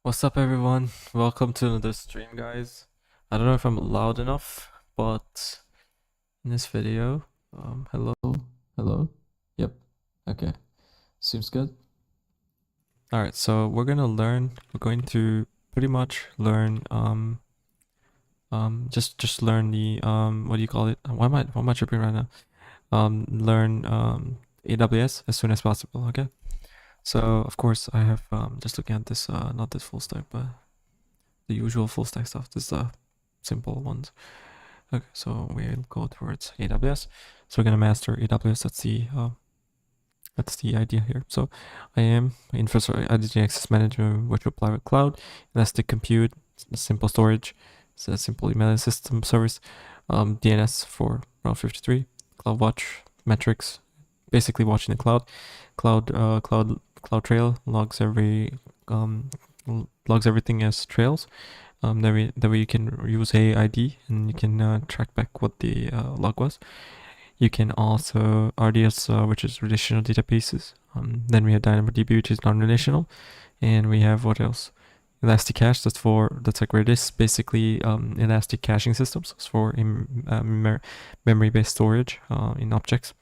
What's up, everyone? Welcome to another stream, guys. I don't know if I'm loud enough, but in this video, hello, yep, okay, seems good. All right, so we're going to pretty much learn, just learn the, what do you call it? Why am I tripping right now? Learn, AWS as soon as possible, okay? So, of course, I have, just looking at this, not this full stack, but the usual full stack stuff. This is the simple ones. Okay, so we'll go towards AWS. So we're gonna master AWS. That's the idea here. So I am infrastructure identity access management, virtual private cloud, elastic compute, simple storage, so simple email system service, DNS for Route 53, CloudWatch, metrics, basically watching the cloud trail logs everything as trails. That way you can use AID and you can track back what the log was. You can also RDS, which is relational databases. Then we have DynamoDB, which is non-relational, and we have what else? Elastic Cache. That's like Redis, basically elastic caching systems. It's for memory-based storage in objects.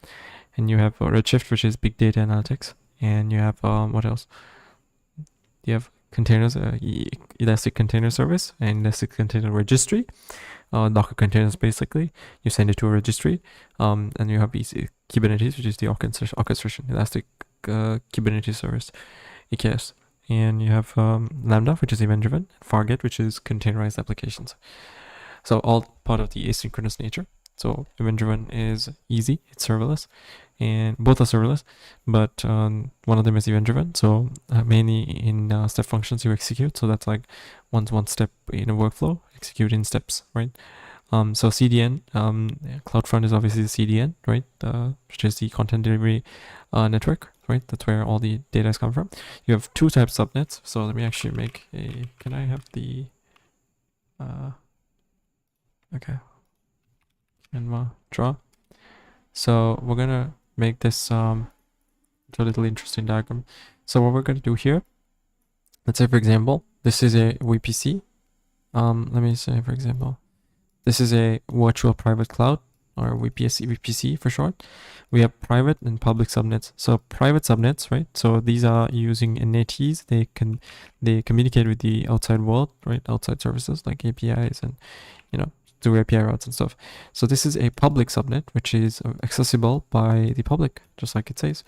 And you have Redshift, which is big data analytics. And you have what else? You have containers, elastic container service and elastic container registry. Docker containers, basically you send it to a registry, and you have Kubernetes, which is the orchestration, elastic Kubernetes service, EKS. And you have Lambda, which is event driven, Fargate, which is containerized applications. So all part of the asynchronous nature. So event driven is easy, it's serverless, and both are serverless, but one of them is event driven. So mainly in step functions you execute. So that's like one step in a workflow, execute in steps, right? So CDN, CloudFront is obviously the CDN, right? Which is the content delivery network, right? That's where all the data is coming from. You have two types of subnets. So let me actually make a, can I have the, okay. And draw. So we're gonna make this a little interesting diagram. So what we're gonna do here, let's say for example, this is a VPC. Let me say for example, this is a virtual private cloud, or VPC for short. We have private and public subnets. So private subnets, right? So these are using NATs. They communicate with the outside world, right? Outside services like APIs and through API routes and stuff. So this is a public subnet, which is accessible by the public, just like it says.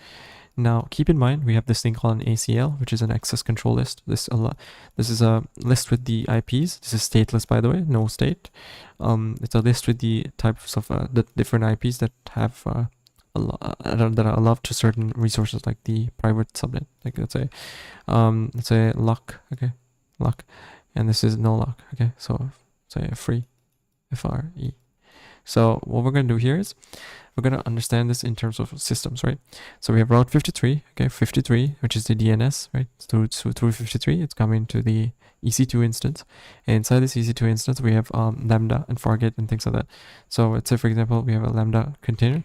Now, keep in mind, we have this thing called an ACL, which is an access control list. This is a list with the IPs. This is stateless, by the way, no state. It's a list with the types of the different IPs that have that are allowed to certain resources, like the private subnet. Like let's say lock, okay, lock, and this is no lock, okay. So say free. FRE. So what we're going to do here is we're going to understand this in terms of systems, right? So we have Route 53, okay, 53, which is the DNS, right? Through 53, it's coming to the EC2 instance. And inside this EC2 instance, we have Lambda and Fargate and things like that. So let's say, for example, we have a Lambda container.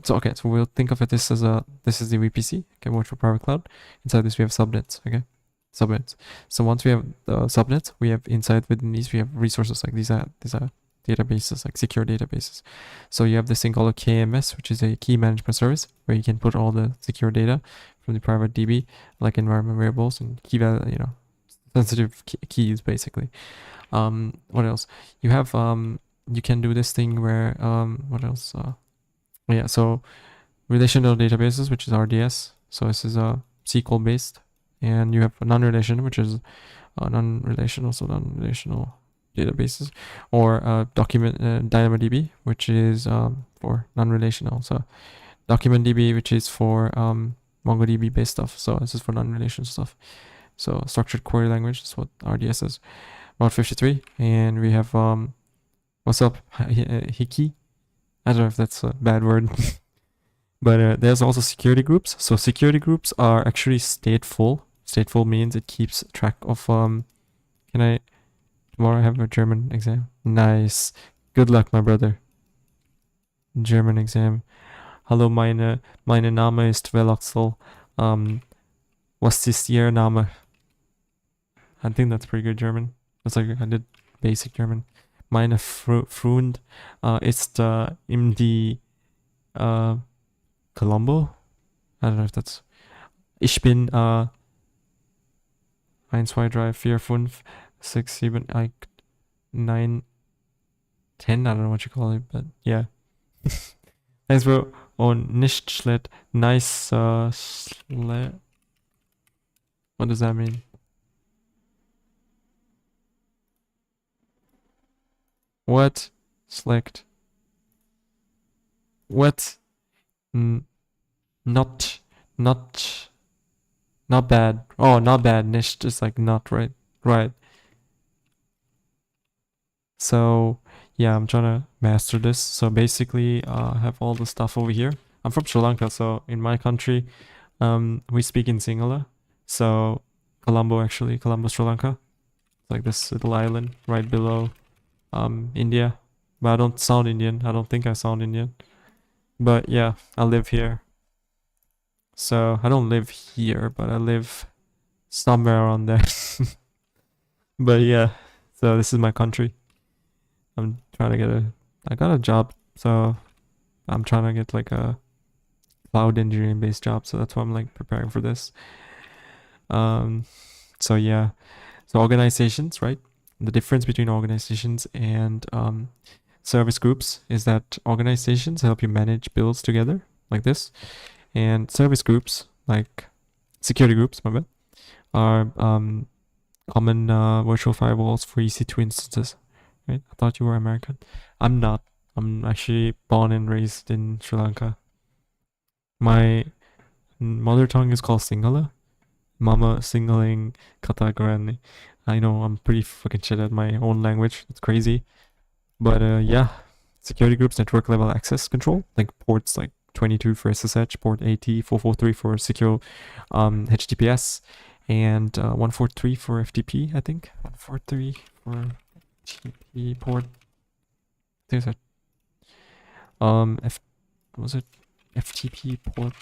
So we'll think of it this is the VPC, okay, virtual private cloud. Inside this, we have subnets, okay? Subnets. So once we have the subnets, we have inside within these, we have resources like these are databases, like secure databases. So you have this thing called a KMS, which is a key management service, where you can put all the secure data from the private DB, like environment variables and key value, sensitive keys, basically. What else? You have you can do this thing where what else? Yeah, so relational databases, which is RDS. So this is SQL based, and you have a non-relational, which is non-relational, so non-relational databases, or document DynamoDB, which is for non-relational. So DocumentDB, which is for MongoDB based stuff. So this is for non-relational stuff. So structured query language is what RDS is. Route 53, and we have what's up, Hiki. I don't know if that's a bad word. But there's also security groups. So security groups are actually stateful. Stateful means it keeps track of tomorrow I have a German exam. Nice. Good luck, my brother. German exam. Hallo, meine Name ist Veloxel. Was ist Ihr Name? I think that's pretty good German. It's like I did basic German. Meine Freund ist in die Colombo. I don't know if that's. Ich bin 1, 2, 3, 4, 5, 6, 7, 8, 9, 10. I don't know what you call it, but yeah. Thanks, bro. Und nicht schlecht. Nice schlecht. What does that mean? What? Select. What? Not. Not bad. Oh, not bad. Nicht is like not, right? Right. So, yeah, I'm trying to master this. So basically, I have all the stuff over here. I'm from Sri Lanka, so in my country, we speak in Sinhala. So, Colombo, Sri Lanka. It's like this little island right below India. But I don't sound Indian. I don't think I sound Indian. But yeah, I live here. So I don't live here, but I live somewhere around there. But yeah, so this is my country. I'm trying to get I got a job, so I'm trying to get like a cloud engineering based job. So that's why I'm like preparing for this. So yeah, so organizations, right? The difference between organizations and service groups is that organizations help you manage builds together like this, and service groups, like security groups, my bad, are common virtual firewalls for EC2 instances. Right? I thought you were American. I'm not. I'm actually born and raised in Sri Lanka. My mother tongue is called Sinhala. Mama Singaling Katagarani. I know I'm pretty fucking shit at my own language. It's crazy. But yeah, security groups, network level access control, like ports like 22 for SSH, port 80, 443 for secure HTTPS, and 143 for FTP, I think. 143 for FTP port. There's a was it FTP port?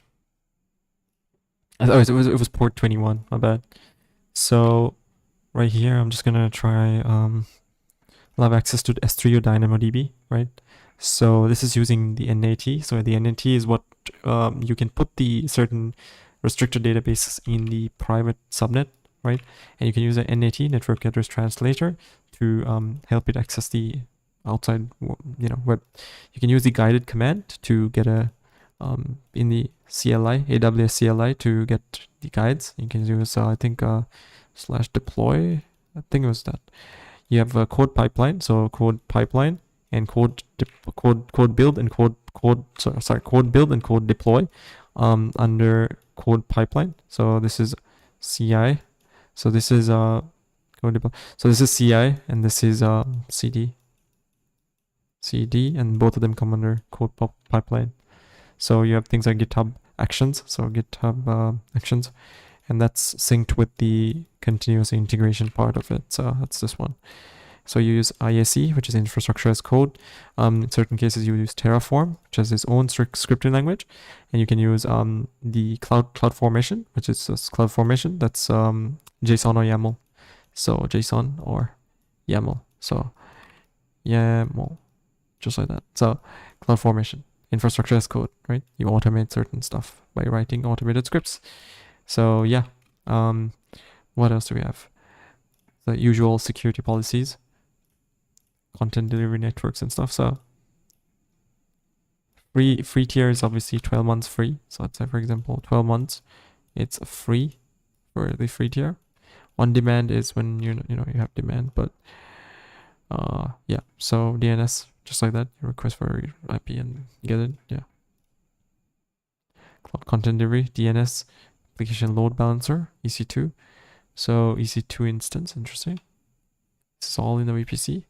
Oh, it was port 21. My bad. So right here, I'm just gonna try I'll have access to S3 or DynamoDB, right? So this is using the NAT. So the NAT is what you can put the certain restricted databases in the private subnet, right? And you can use a NAT, network address translator, to help it access the outside, web. You can use the guided command to get a in the CLI, AWS CLI, to get the guides. You can use I think /deploy. I think it was that. You have a code pipeline, so code pipeline and code build and code build and code deploy under code pipeline. So this is CI. So this is code deploy. So this is CI and this is CD, and both of them come under code pipeline. So you have things like GitHub Actions, so GitHub Actions, and that's synced with the continuous integration part of it. So that's this one. So you use IAC, which is infrastructure as code. In certain cases, you use Terraform, which has its own scripting language, and you can use the CloudFormation, which is CloudFormation. That's JSON or YAML. So JSON or YAML. So YAML, just like that. So CloudFormation, infrastructure as code, right? You automate certain stuff by writing automated scripts. So yeah, what else do we have? The usual security policies, content delivery networks and stuff. So free tier is obviously 12 months free. So let's say, for example, 12 months, it's free for the free tier. On demand is when you have demand, but yeah. So DNS, just like that, you request for your IP and get it. Yeah. Cloud content delivery, DNS, application load balancer, EC2. So EC2 instance, interesting. This is all in the VPC.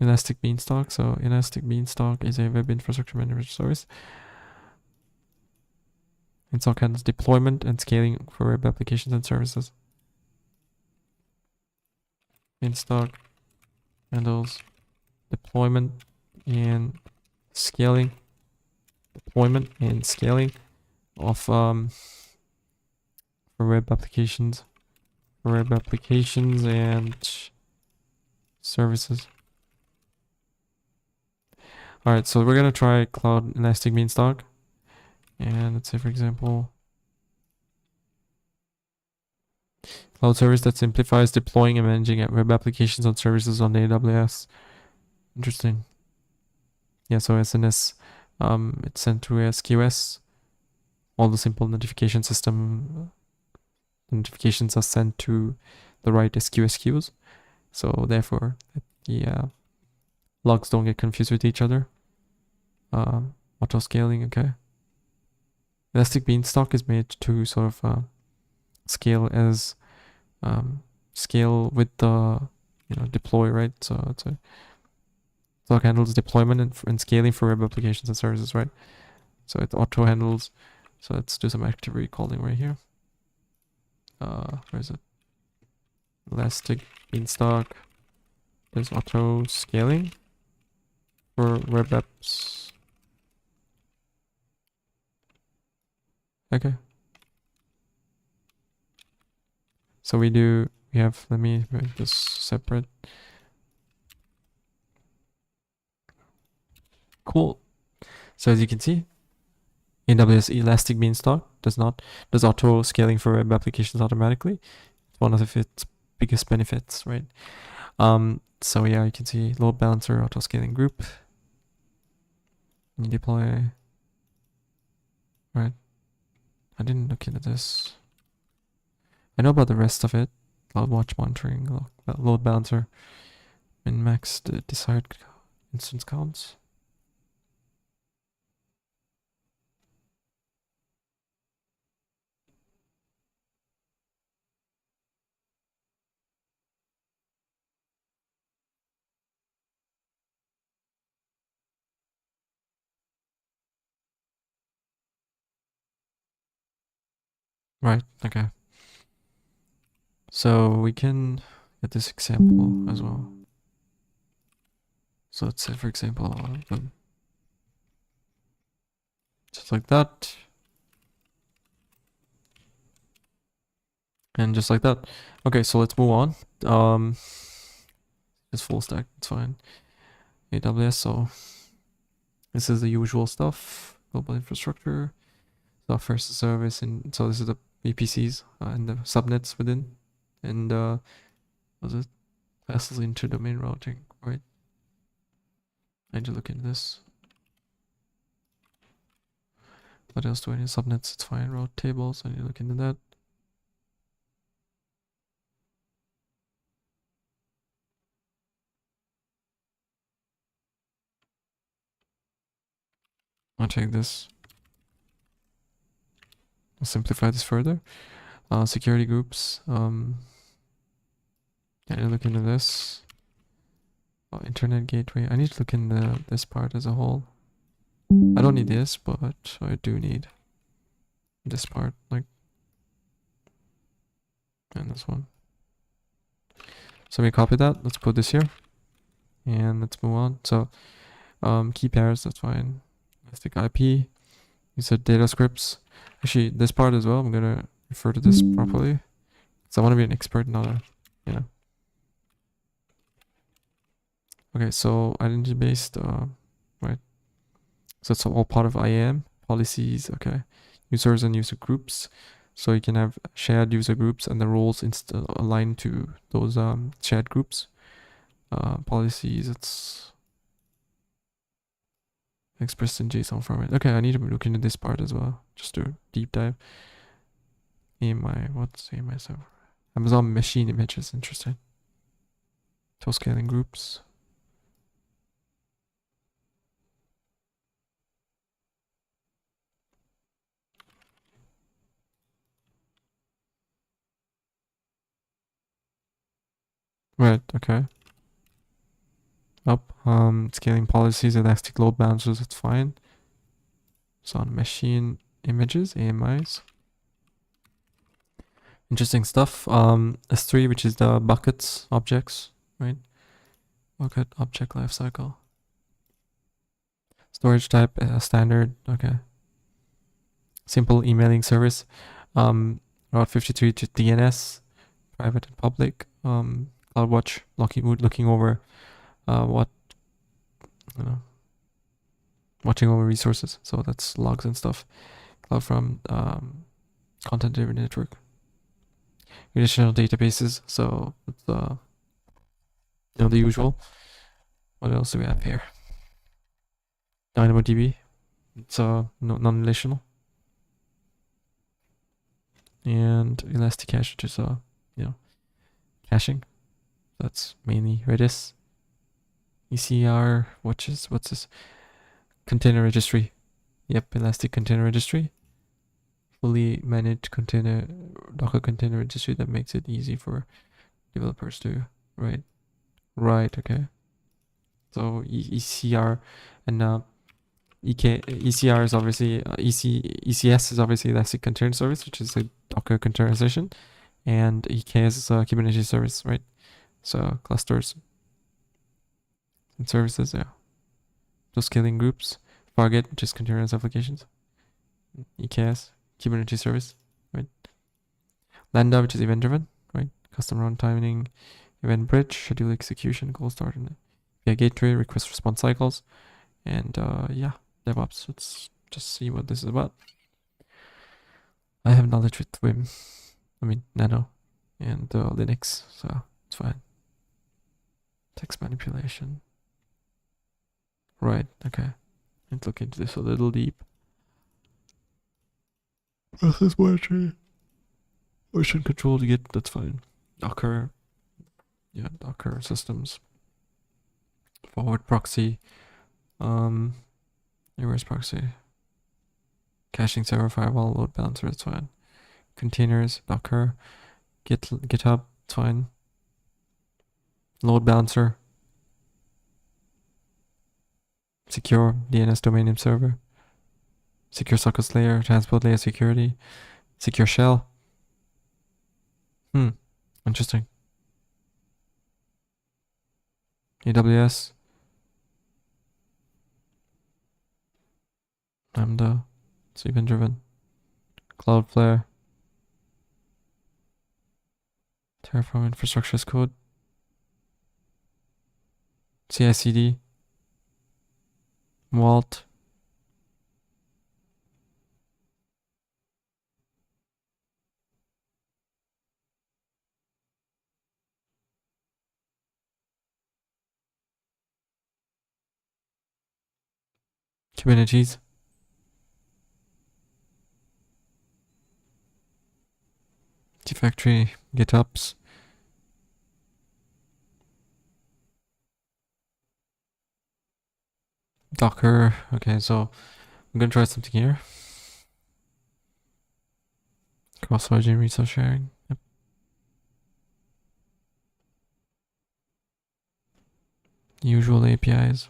Elastic Beanstalk. So Elastic Beanstalk is a web infrastructure management service. Beanstalk handles deployment and scaling for web applications and services. Beanstalk handles deployment and scaling. Of for web applications, and services. All right, so we're gonna try Cloud Elastic Beanstalk, and let's say, for example, cloud service that simplifies deploying and managing web applications on services on AWS. Interesting. Yeah, so SNS, it's sent to SQS. All the simple notification system notifications are sent to the right SQS queues. So therefore, the logs don't get confused with each other. Auto scaling, okay. Elastic Beanstalk is made to sort of scale as scale with the deploy, right? So it's a it handles deployment and scaling for web applications and services, right? So it auto handles. So let's do some active recalling right here. Where is it? Elastic Beanstalk. There's auto scaling for web apps. Okay. So we have, let me make this separate. Cool. So as you can see, AWS Elastic Beanstalk does auto scaling for web applications automatically. It's one of its biggest benefits, right? So yeah, you can see load balancer, auto scaling group. And you deploy, right? I didn't look into this. I know about the rest of it. Cloud watch monitoring, load balancer, min max the desired instance counts. Right, okay. So we can get this example as well. So let's say, for example, just like that. And just like that. Okay, so let's move on. Just full stack, it's fine. AWS, so this is the usual stuff. Global infrastructure, software as a service, and so this is the VPCs and the subnets within. And was it passes into domain routing, right? I need to look into this. What else do I need? Subnets, it's fine. Route tables, I need to look into that. I'll take this. I'll simplify this further. Security groups. I need to look into this. Internet gateway. I need to look into this part as a whole. I don't need this, but I do need this part, like, and this one. So we copy that. Let's put this here, and let's move on. So, key pairs. That's fine. Elastic IP. You said data scripts. Actually, this part as well. I'm gonna refer to this properly, because I want to be an expert, not a, Okay, so identity based. Right. So it's all part of IAM policies. Okay, users and user groups. So you can have shared user groups and the roles aligned to those shared groups. Policies, it's expressed in JSON format. Okay, I need to look into this part as well. Just to deep dive. AMI, what's AMI server? Amazon machine images, interesting. So scaling groups. Right, okay. Up, scaling policies, elastic load balancers, it's fine. So on machine images, AMIs. Interesting stuff. S3, which is the buckets objects, right? Bucket object lifecycle. Storage type, standard, okay. Simple emailing service. Route 53 to DNS, private and public. CloudWatch looking over what you know, watching over resources. So that's logs and stuff. Cloud from content-driven network. Relational databases. So it's the usual. What else do we have here? DynamoDB. It's non-relational. And Elasticache, which is caching. That's mainly Redis. ECR, what's this? Container registry. Yep, Elastic Container Registry. Fully managed container Docker container registry that makes it easy for developers to write. Right, okay. So ECR and ECR is obviously ECS is obviously Elastic Container Service, which is a Docker containerization, and EKS is a Kubernetes service, right? So clusters and services, yeah. Those scaling groups, Fargate, which is containerized applications, EKS, Kubernetes service, right? Lambda, which is event driven, right? Custom runtiming, event bridge, schedule execution, goal start, and gateway, request response cycles, and yeah, DevOps. Let's just see what this is about. I have knowledge with Nano, and Linux, so it's fine. Text manipulation. Right, okay. Let's look into this a little deep. Process monitoring. Version control to get, that's fine. Docker. Yeah, Docker systems. Forward proxy. Reverse proxy. Caching server firewall, load balancer, it's fine. Containers, Docker. GitHub, it's fine. Load balancer. Secure DNS domain name server. Secure sockets layer, transport layer security. Secure shell. Interesting. AWS. Lambda. It's event driven. Cloudflare. Terraform infrastructure as code. CI/CD. Vault. Kubernetes. Factory. GitHubs. Docker. Okay, so I'm gonna try something here. Cross-origin resource sharing. Yep. Usual APIs.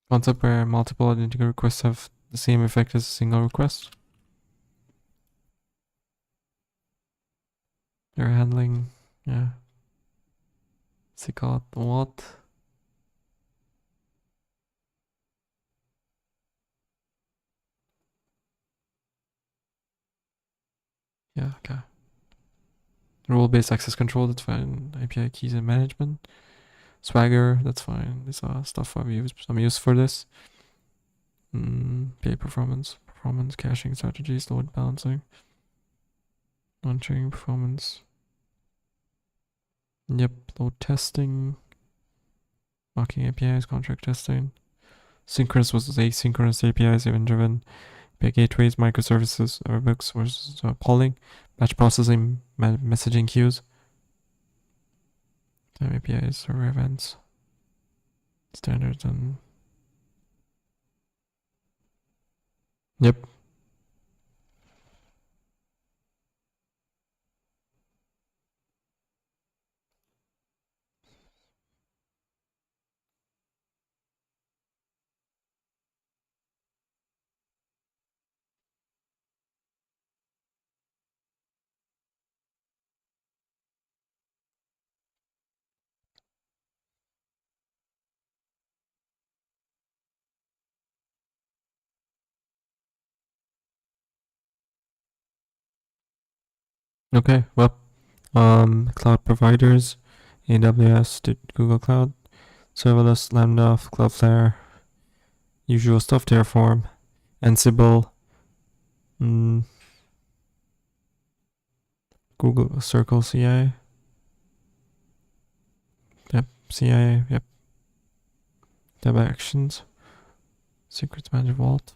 Concept where multiple identical requests have the same effect as a single request. They're handling, yeah. What's it called? What? Yeah, okay. Role-based access control, that's fine. API keys and management. Swagger, that's fine. These are stuff I'm used for this. PA performance caching strategies, load balancing, monitoring performance. Yep, load testing, mocking APIs, contract testing. Synchronous versus asynchronous APIs, event driven. API gateways, microservices, books versus polling, batch processing, messaging queues. Time APIs, server events, standards, and yep. Okay, well, cloud providers, AWS to Google Cloud, serverless, Lambda, Cloudflare, usual stuff, Terraform, Ansible, mm, Google Circle CI, yep, CIA, yep, Dev Actions, Secrets Manager Vault,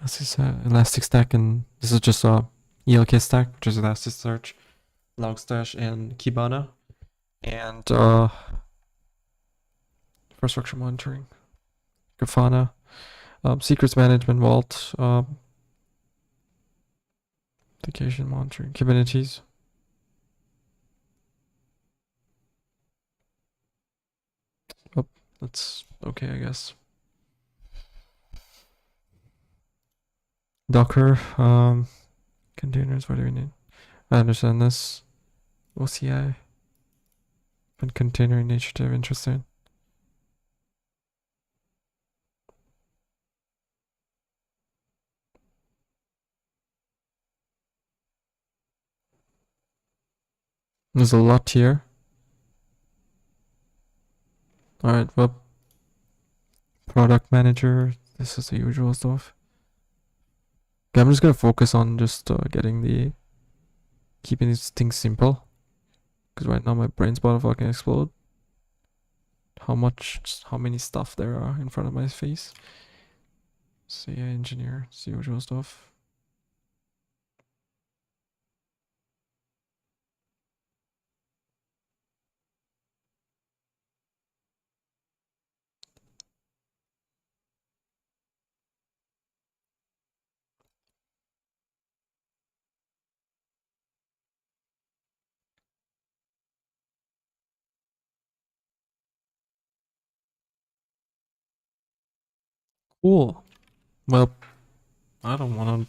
this is Elasticstack, and this is just a ELK stack, which is Elasticsearch, Logstash, and Kibana, and infrastructure monitoring, Grafana, secrets management vault, application monitoring, Kubernetes. Oh, that's okay, I guess. Docker, containers, what do we need? I understand this. OCI, and container initiative, interesting. There's a lot here. Alright, well, product manager, this is the usual stuff. Okay, I'm just gonna focus on just keeping these things simple. Because right now my brain's about to fucking explode. How many stuff there are in front of my face. CA engineer, it's the usual stuff. Cool. Well, I don't wanna.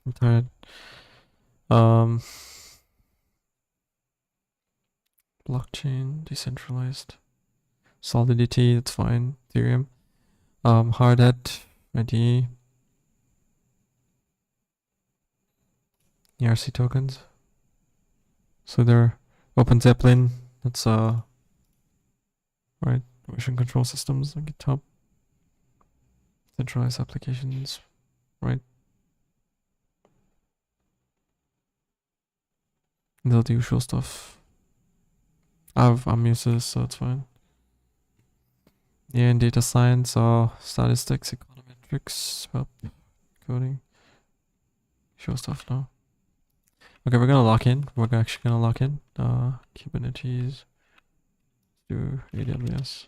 I'm tired. Um, blockchain, decentralized, Solidity, that's fine. Ethereum. Hard hat, ID, ERC tokens. So they're Open Zeppelin. That's right. Version control systems on GitHub. Centralized applications, right? And the usual stuff. I'm used to this, so it's fine. Yeah, in data science, statistics, econometrics, web coding. Usual stuff now. Okay, we're gonna lock in. We're actually gonna lock in. Kubernetes to AWS.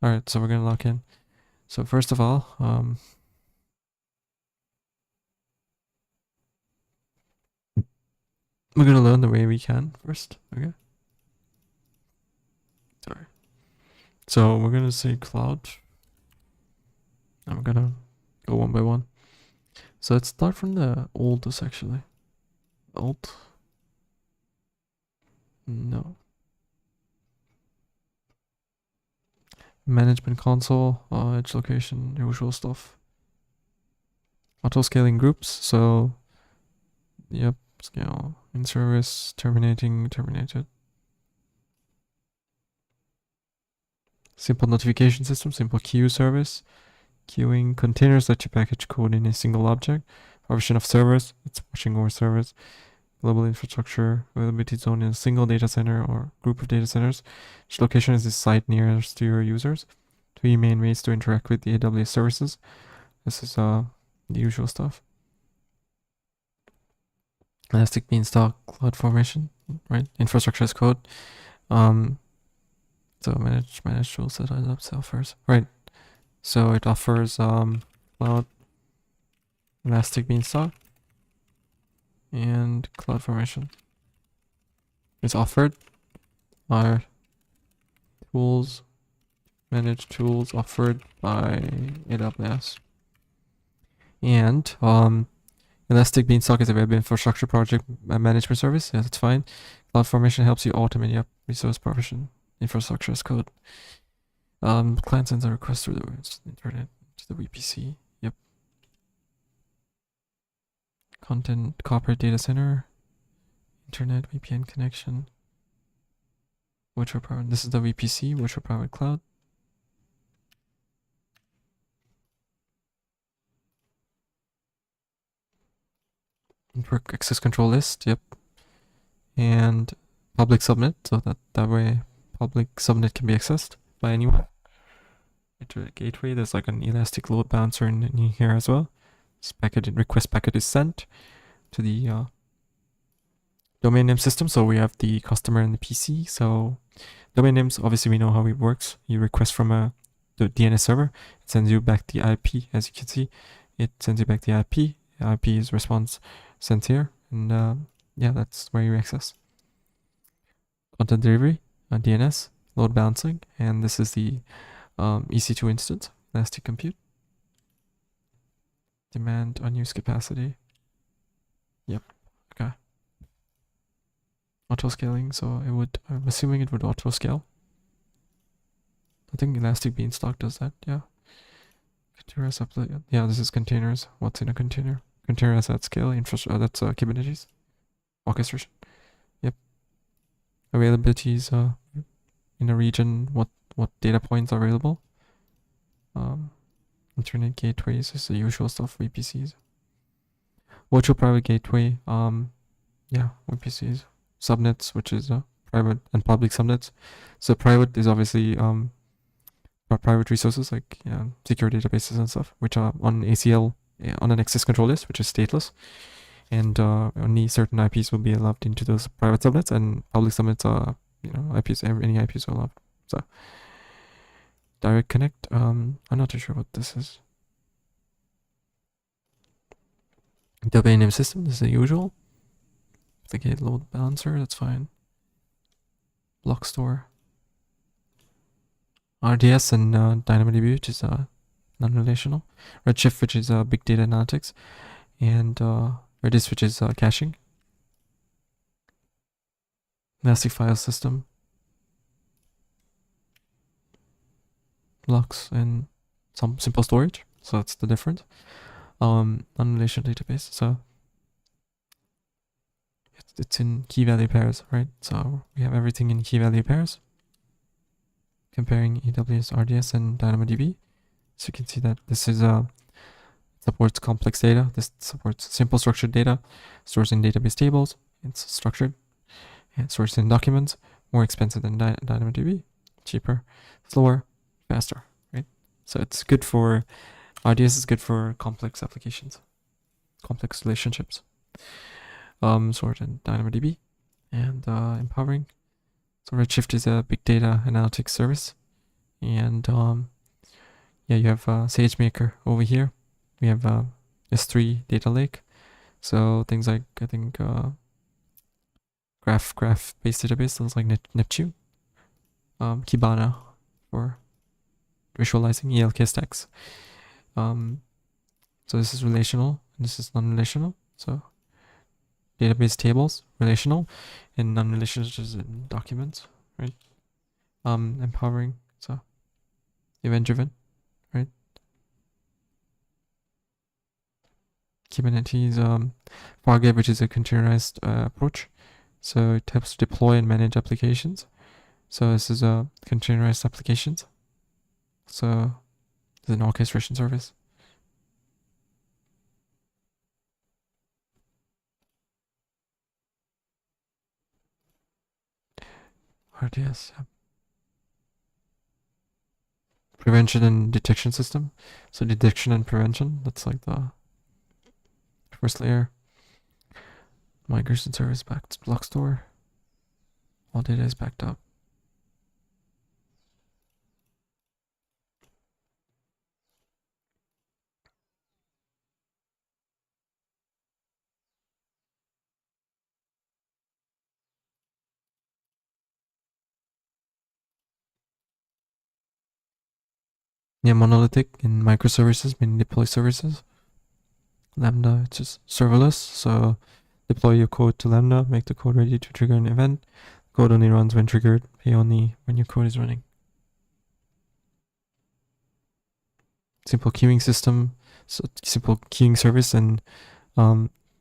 Alright, so we're gonna lock in. So first of all, we're gonna learn the way we can first, okay? Sorry. So we're gonna say cloud. I'm gonna go one by one. So let's start from the oldest actually. Alt. No. Management console, edge location, usual stuff. Auto scaling groups, so yep, scale in service, terminated. Simple notification system, simple queue service, queuing containers let you package code in a single object. Provision of servers, it's watching over servers. Global infrastructure, availability zone in a single data center or group of data centers. Each location is the site nearest to your users. 3 main ways to interact with the AWS services. This is the usual stuff. Elastic Beanstalk, CloudFormation, right? Infrastructure as code. So manage tools that I up self-first. Right. So it offers cloud, Elastic Beanstalk, and CloudFormation. It's offered are tools, managed tools offered by AWS. And Elastic Beanstalk is a web infrastructure project management service. Yeah, that's fine. CloudFormation helps you automate your resource provision, infrastructure as code. Client sends a request through the internet to the VPC. Yep. content, corporate data center, internet, VPN connection, virtual private. This is the VPC, virtual private cloud. Network access control list, yep. And public subnet, so that way public subnet can be accessed by anyone. Internet gateway, there's like an elastic load balancer in here as well. This request packet is sent to the domain name system. So we have the customer and the PC. So domain names, obviously we know how it works. You request from the DNS server, it sends you back the IP. As you can see, it sends you back the IP. IP is response sent here, and yeah, that's where you access. Content delivery, DNS, load balancing, and this is the EC2 instance, elastic compute. Demand unused capacity. Yep. Okay. Auto scaling, so it would, I'm assuming it would auto scale. I think Elastic Beanstalk does that, yeah. Containers upload, yeah, this is containers. What's in a container? Containers at scale, infrastructure, that's Kubernetes. Orchestration. Yep. Availabilities in a region, what data points are available. Internet gateways is the usual stuff, VPCs. Virtual private gateway, yeah, VPCs. Subnets, which is private and public subnets. So private is obviously private resources like secure databases and stuff, which are on ACL, on an access control list, which is stateless. And only certain IPs will be allowed into those private subnets, and public subnets are, IPs, any IPs are allowed. So direct connect, I'm not too sure what this is. Domain name system, this is the usual. The gate load balancer, that's fine. Block store. RDS and DynamoDB, which is non-relational. Redshift, which is big data analytics. And Redis, which is caching. Elastic file system. Blocks and some simple storage. So that's the difference. Non-relational database. So it's in key value pairs, right? So we have everything in key value pairs. Comparing AWS, RDS, and DynamoDB. So you can see that this is supports complex data. This supports simple structured data, stores in database tables. It's structured and stores in documents. More expensive than DynamoDB, cheaper, slower, faster, right? So it's good for RDS is good for complex applications, complex relationships. Stored in DynamoDB, and empowering. So Redshift is a big data analytics service, and yeah, you have SageMaker over here. We have S3 data lake, so things like I think graph-based database, things like Neptune, Kibana for visualizing ELK stacks. So this is relational, and this is non-relational. So database tables, relational, and non-relational is in documents, right? Empowering, so event-driven, right? Kubernetes, Fargate, which is a containerized approach. So it helps deploy and manage applications. So this is a containerized applications. So it's an orchestration service. RDS, yeah. Prevention and detection system. So detection and prevention, that's like the first layer. Migration service backed to block store. All data is backed up. Yeah, monolithic in microservices, meaning deploy services. Lambda, it's just serverless, so deploy your code to Lambda, make the code ready to trigger an event. Code only runs when triggered, pay only when your code is running. Simple queuing system, so simple queuing service, and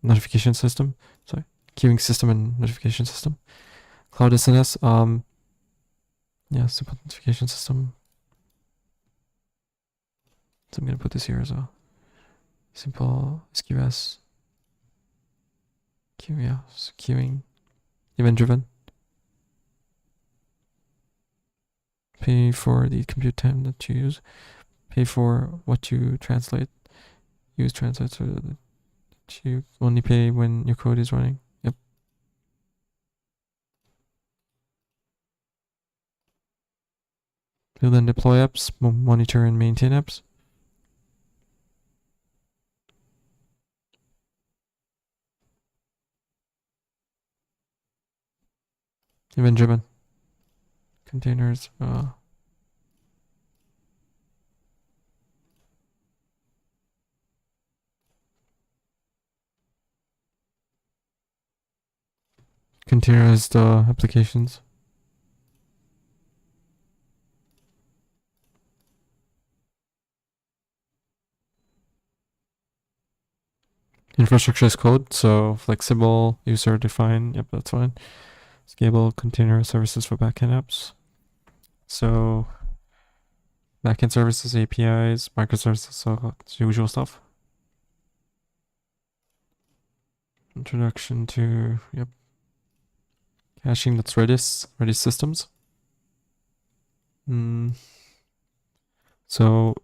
notification system. Sorry, queuing system and notification system. Cloud SNS. Yeah, simple notification system. So I'm gonna put this here as well. Simple SQS. Queue, yeah, so queuing. Event driven. Pay for the compute time that you use. Pay for what you translate. Use translate so that you only pay when your code is running. Yep. Build and deploy apps. Monitor and maintain apps. Event driven. Containers. Containerized applications. Infrastructure as code, so flexible, user defined. Yep, that's fine. Scalable container services for backend apps. So backend services, APIs, microservices, so it's usual stuff. Introduction to caching. That's Redis systems. So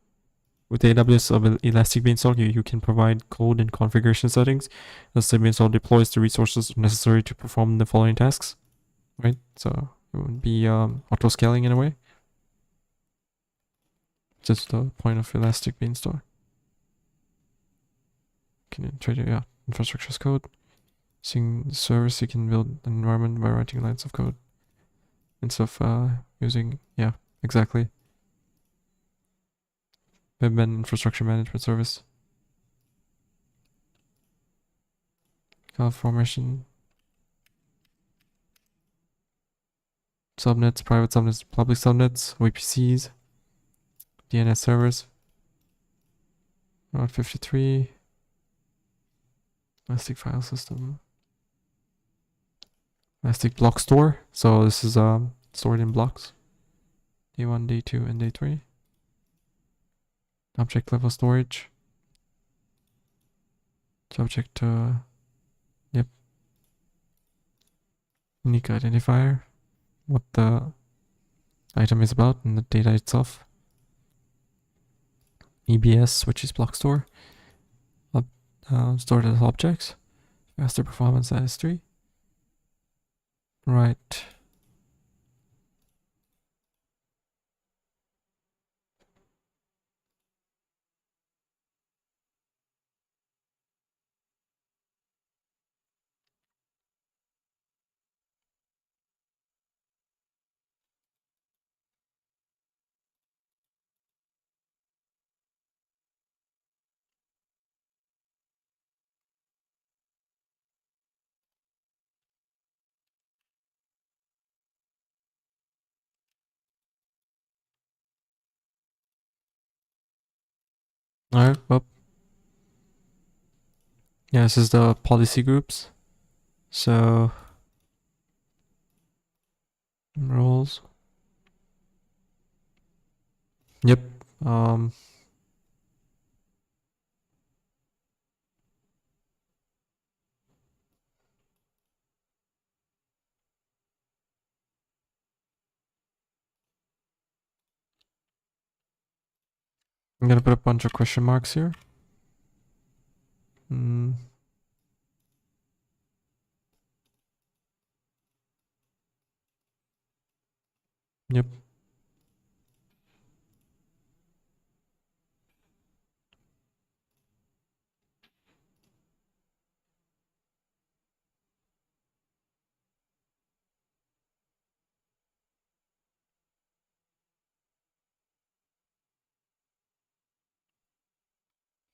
with AWS Elastic Beanstalk, you can provide code and configuration settings. Elastic Beanstalk deploys the resources necessary to perform the following tasks. Right, so it would be auto scaling in a way. Just the point of Elastic Beanstalk. Can try to infrastructure as code. Using the service, you can build an environment by writing lines of code instead of using exactly web and infrastructure management service. Cloud formation. Subnets, private subnets, public subnets, VPCs, DNS servers. Route 53. Elastic file system. Elastic block store. So this is stored in blocks. D1, D2, and D3. Object level storage. Subject unique identifier. What the item is about and the data itself. EBS, which is block store. Stored as objects. Faster performance S3. Right. Alright, well. Yeah, this is the policy groups. So roles. Yep. I'm gonna put a bunch of question marks here. Yep.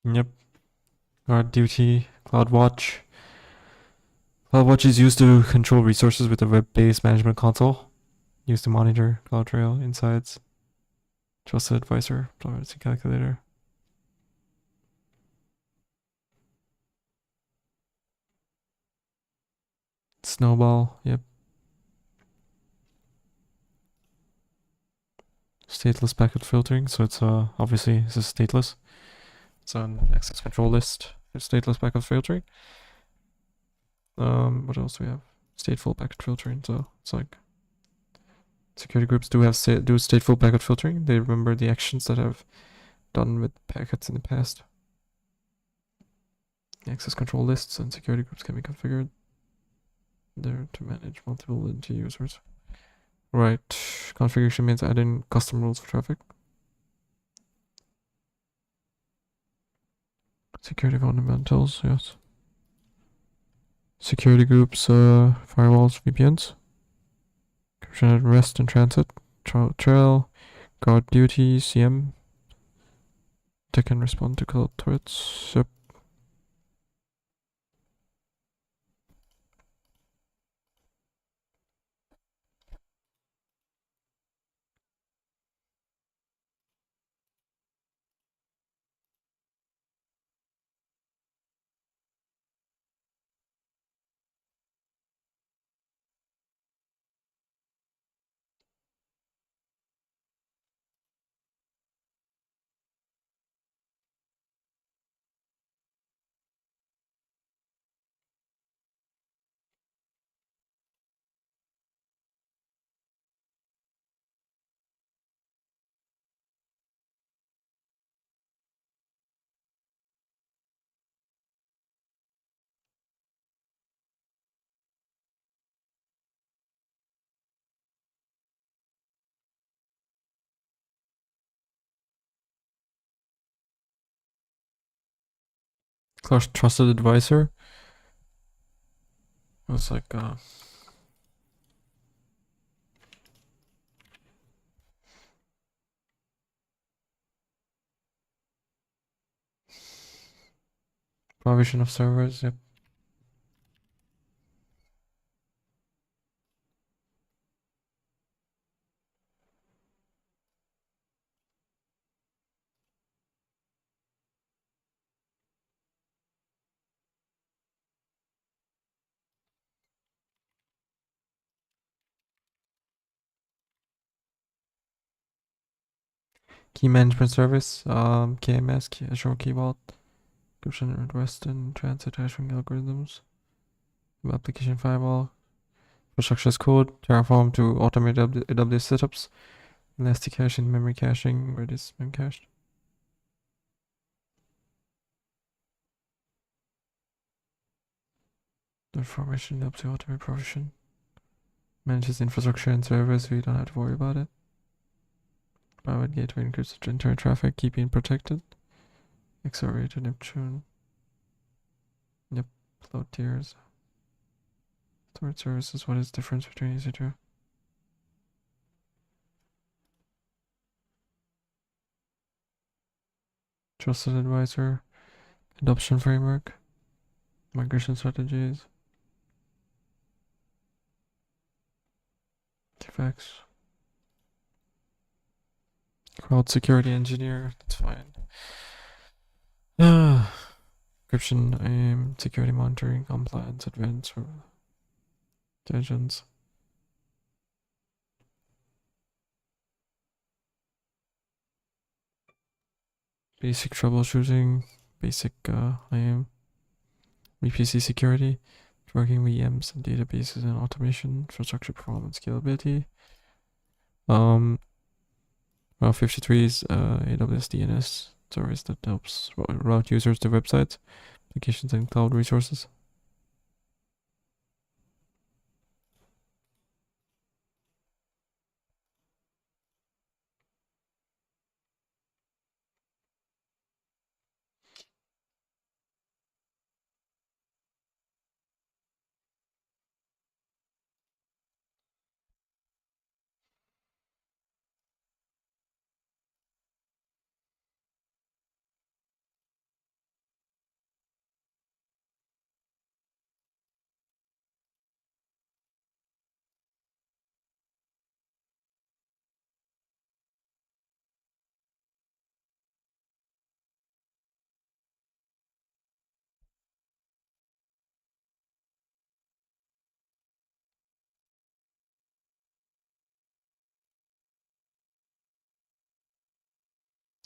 Yep. Guard duty, CloudWatch. CloudWatch is used to control resources with a web-based management console. Used to monitor CloudTrail insights. Trusted advisor, privacy calculator. Snowball, yep. Stateless packet filtering, so it's obviously this is stateless. It's an access control list. It's stateless packet filtering. What else do we have? Stateful packet filtering. So it's like security groups do stateful packet filtering. They remember the actions that have done with packets in the past. Access control lists and security groups can be configured there to manage multiple entity users. Right. Configuration means adding custom rules for traffic. Security fundamentals, yes. Security groups, firewalls, VPNs. Encryption at rest and transit. Trail, guard duty, CM. They can respond to cloud threats. Yep. Trusted advisor. It's like provision of servers. Yep. Key management service. KMS, Azure Key Vault. Encryption at rest and transit hashing algorithms. Application firewall. Infrastructure as code. Terraform to automate AWS setups. Elastic caching, memory caching. Where it is memory cached. The information helps you automate provision. Manages infrastructure and servers so you don't have to worry about it. Private gateway encrypts internet traffic, keeping protected. Accelerated Neptune. Yep. Low tiers. Storage services. What is the difference between these two? Trusted advisor. Adoption framework. Migration strategies. Artifacts. Cloud security engineer. That's fine. Encryption, security monitoring, compliance, advanced intelligence. Basic troubleshooting. Basic IAM. VPC security. Working VMs and databases and automation. Infrastructure performance scalability. Route 53 is AWS DNS service that helps route users to websites, applications, and cloud resources.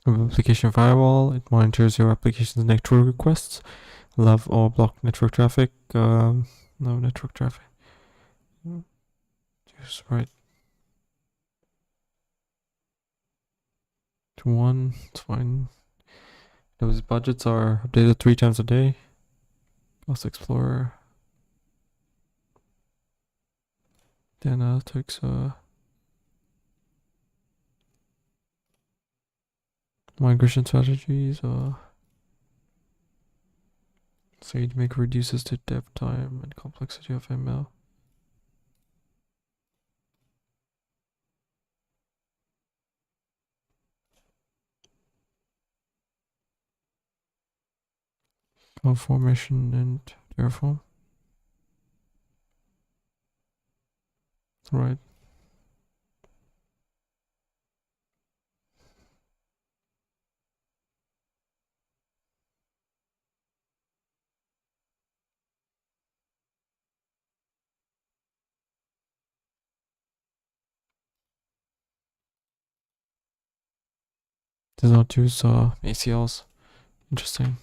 Application firewall. It monitors your application's network requests. Love or block network traffic. No network traffic. Just right to 1. It's fine. Those budgets are updated 3 times a day. Cost Explorer. Then takes migration strategies. SageMaker reduces the dev time and complexity of ML. CloudFormation and Terraform. Right. Does not use ACLs. Interesting.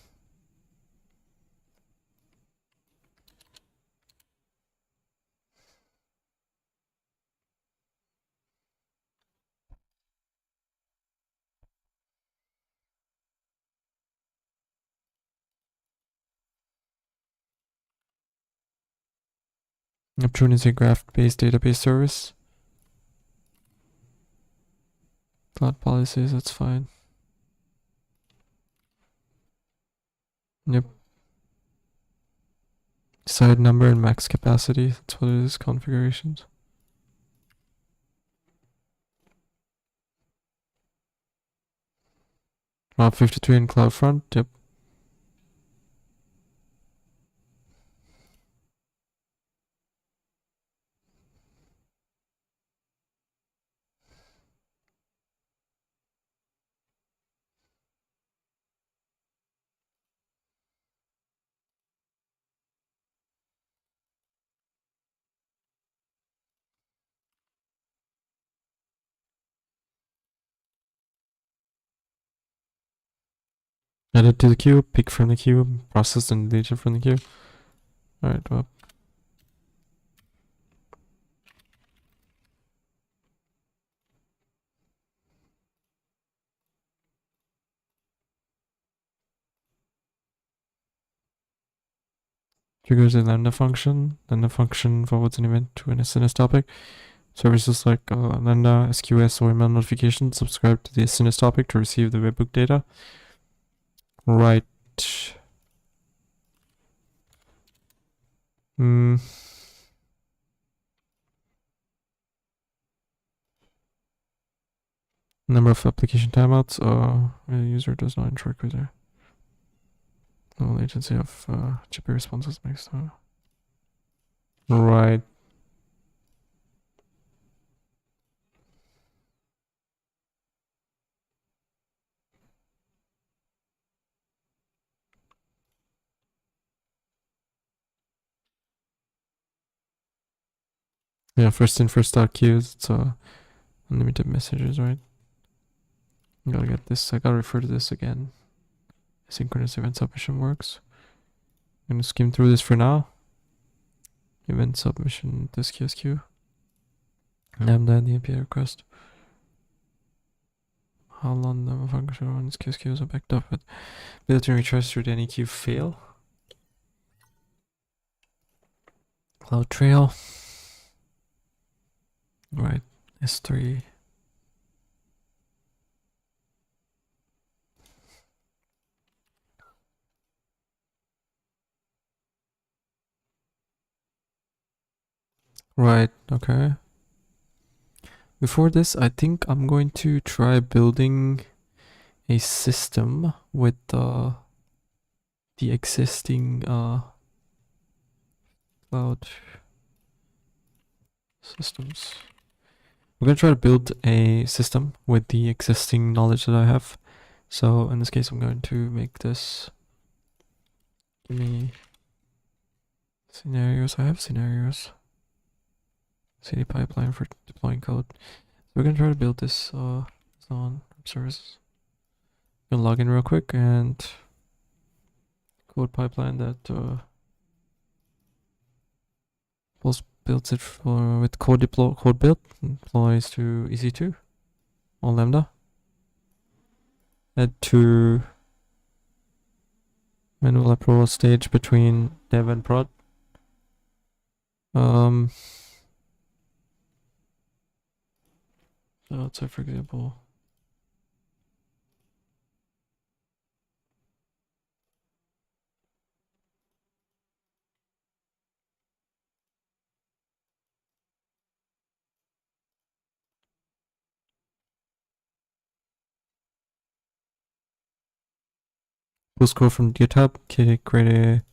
Neptune is a graph-based database service. Cloud policies, that's fine. Yep. Side number and max capacity, that's what it is, configurations. Route 53 in CloudFront, yep. Add it to the queue, pick from the queue, process and delete it from the queue. Alright, well. Triggers a lambda function. Lambda function forwards an event to an SNS topic. Services like lambda, SQS, or email notifications subscribe to the SNS topic to receive the webhook data. Right. Number of application timeouts. The user does not interact with her. No latency of GPU responses makes right. Yeah, first in, first out queues. It's unlimited messages, right? I gotta get this. I gotta refer to this again. Asynchronous event submission works. I'm gonna skim through this for now. Event submission, this QSQ. Lambda, the API request. How long the function when this QSQs are backed up, but built-in retries should any queue fail. Cloud Trail. Right, S3. Right, okay. Before this, I think I'm going to try building a system with the existing cloud systems. We're gonna try to build a system with the existing knowledge that I have. So in this case, I'm going to make this. Give me scenarios. I have scenarios. CD pipeline for deploying code. So we're gonna try to build this on services. Gonna log in real quick and code pipeline that builds it with code build deploys to EC2 on Lambda. Add to manual approval stage between dev and prod. So let's say, for example, post code from GitHub. Okay, create a.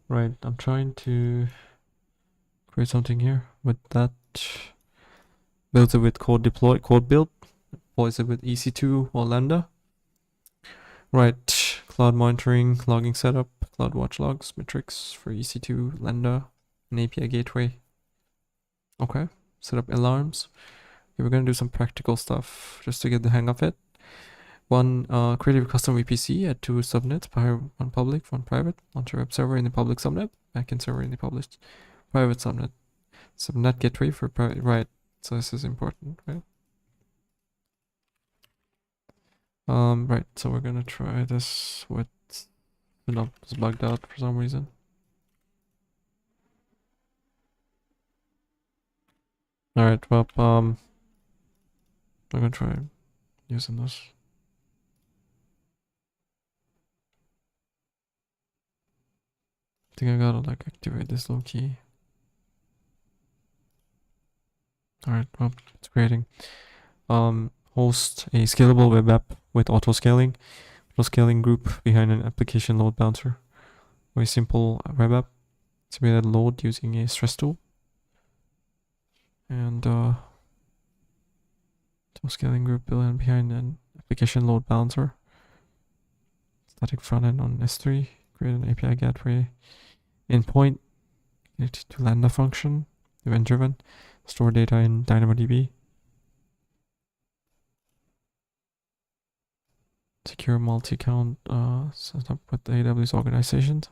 Right, I'm trying to create something here with that. Builds it with code build. Deploys it with EC2 or Lambda. Right, cloud monitoring, logging setup, CloudWatch logs, metrics for EC2, Lambda, an API gateway. Okay, set up alarms. Okay, we're gonna do some practical stuff just to get the hang of it. One, create a custom VPC, add two subnets, one public, one private, launch a web server in the public subnet, backend server in the published private subnet. Subnet gateway for private, right? So this is important, right? Right, so we're gonna try this with, no, it's bugged out for some reason. Alright, well, I'm gonna try using this. I think I gotta like activate this low key. Alright, well, it's creating. Host a scalable web app with auto scaling group behind an application load balancer. Very simple web app. Simulated load using a stress tool. And auto scaling group built behind an application load balancer. Static front end on S3. Create an API gateway endpoint. Connect to Lambda function. Event driven. Store data in DynamoDB. Secure multi-account set up with AWS organizations.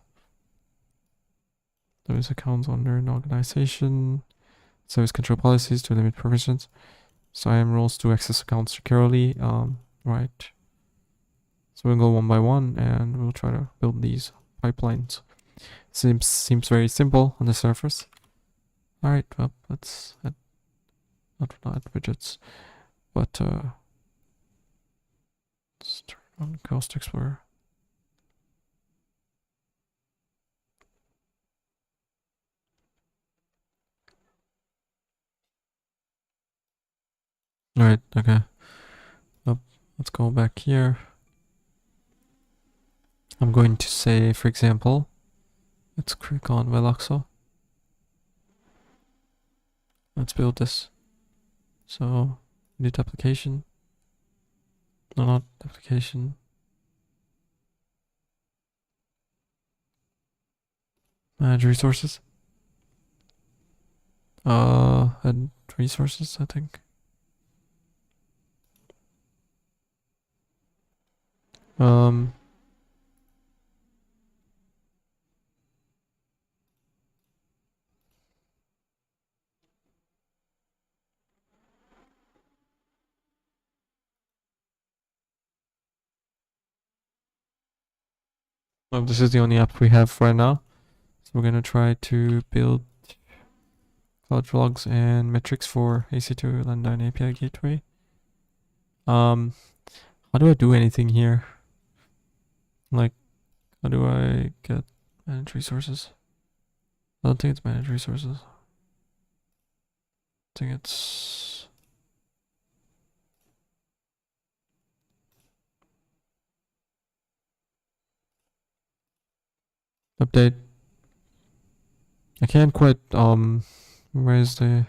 Those accounts under an organization. Service control policies to limit permissions. SIAM rules to access accounts securely. Right. So we'll go one by one and we'll try to build these pipelines. Seems very simple on the surface. Alright, well, let's add, not add widgets, but let's turn on Coast Explorer. Alright, okay. Let's go back here. I'm going to say, for example, let's click on Veloxo. Let's build this. So, edit application. No, not application. Manage resources. And resources, I think. This is the only app we have right now. So we're gonna try to build cloud logs and metrics for EC2 Lambda and API gateway. How do I do anything here? Like, how do I get manage resources? I don't think it's manage resources. I think it's update. I can't quite where's the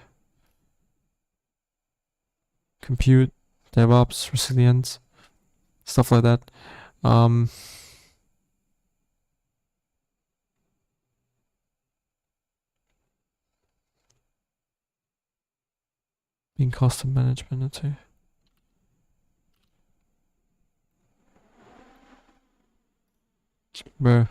compute, DevOps, resilience, stuff like that. Being custom management, let's say. Bruh.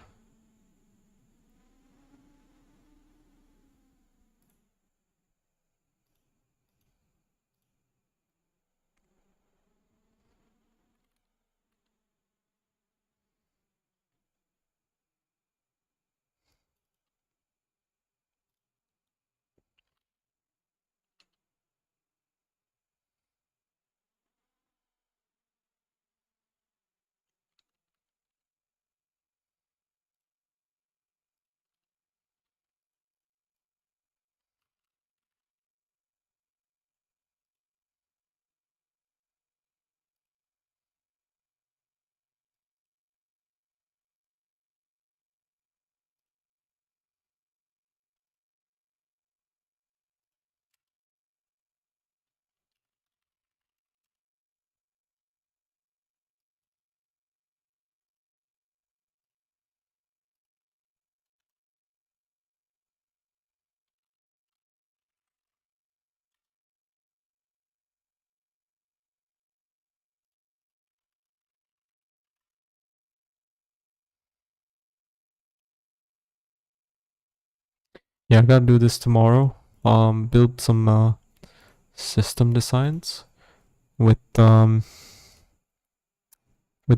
Yeah, I gotta do this tomorrow. Build some system designs with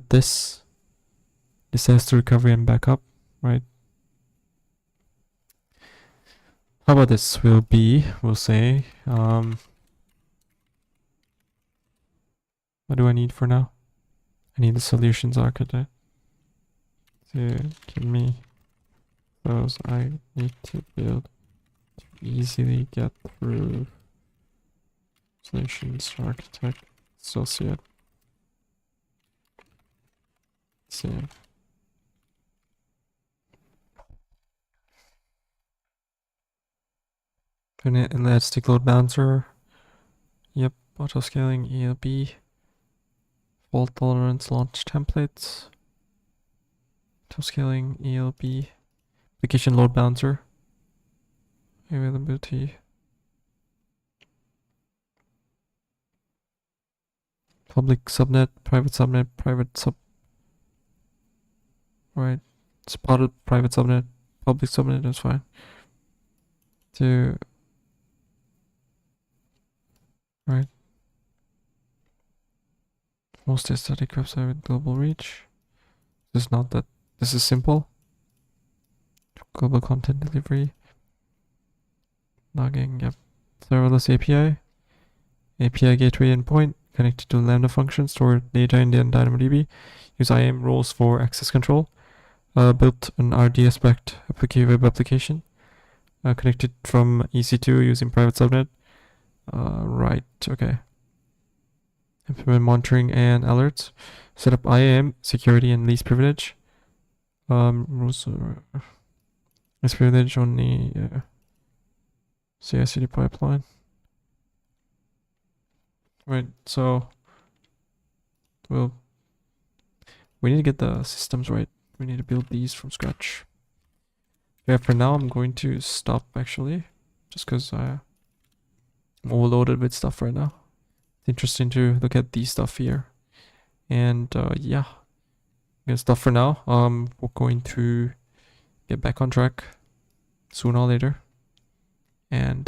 this disaster recovery and backup, right? How about this? We'll say, what do I need for now? I need the solutions architect to give me those I need to build to easily get through. Solutions architect associate. Save. Elastic load balancer. Yep. Auto scaling ELB. Fault tolerance launch templates. Auto scaling ELB. Application load balancer. Availability. Public subnet, private sub. Right. Spotted private subnet, public subnet, that's fine. To. Right. Most static website with global reach. This is not that. This is simple. Global content delivery. Logging, yep. Serverless API. API gateway endpoint connected to Lambda function, store data in DynamoDB. Use IAM roles for access control. Built an RDS backed web application. Connected from EC2 using private subnet. Right, okay. Implement monitoring and alerts. Set up IAM, security, and least privilege. Rules least privilege on the CI/CD pipeline. Right, so we need to get the systems right. We need to build these from scratch. Yeah, for now I'm going to stop actually, just because I'm overloaded with stuff right now. It's interesting to look at these stuff here. And yeah, I'm gonna stop for now. We're going to get back on track sooner or later. And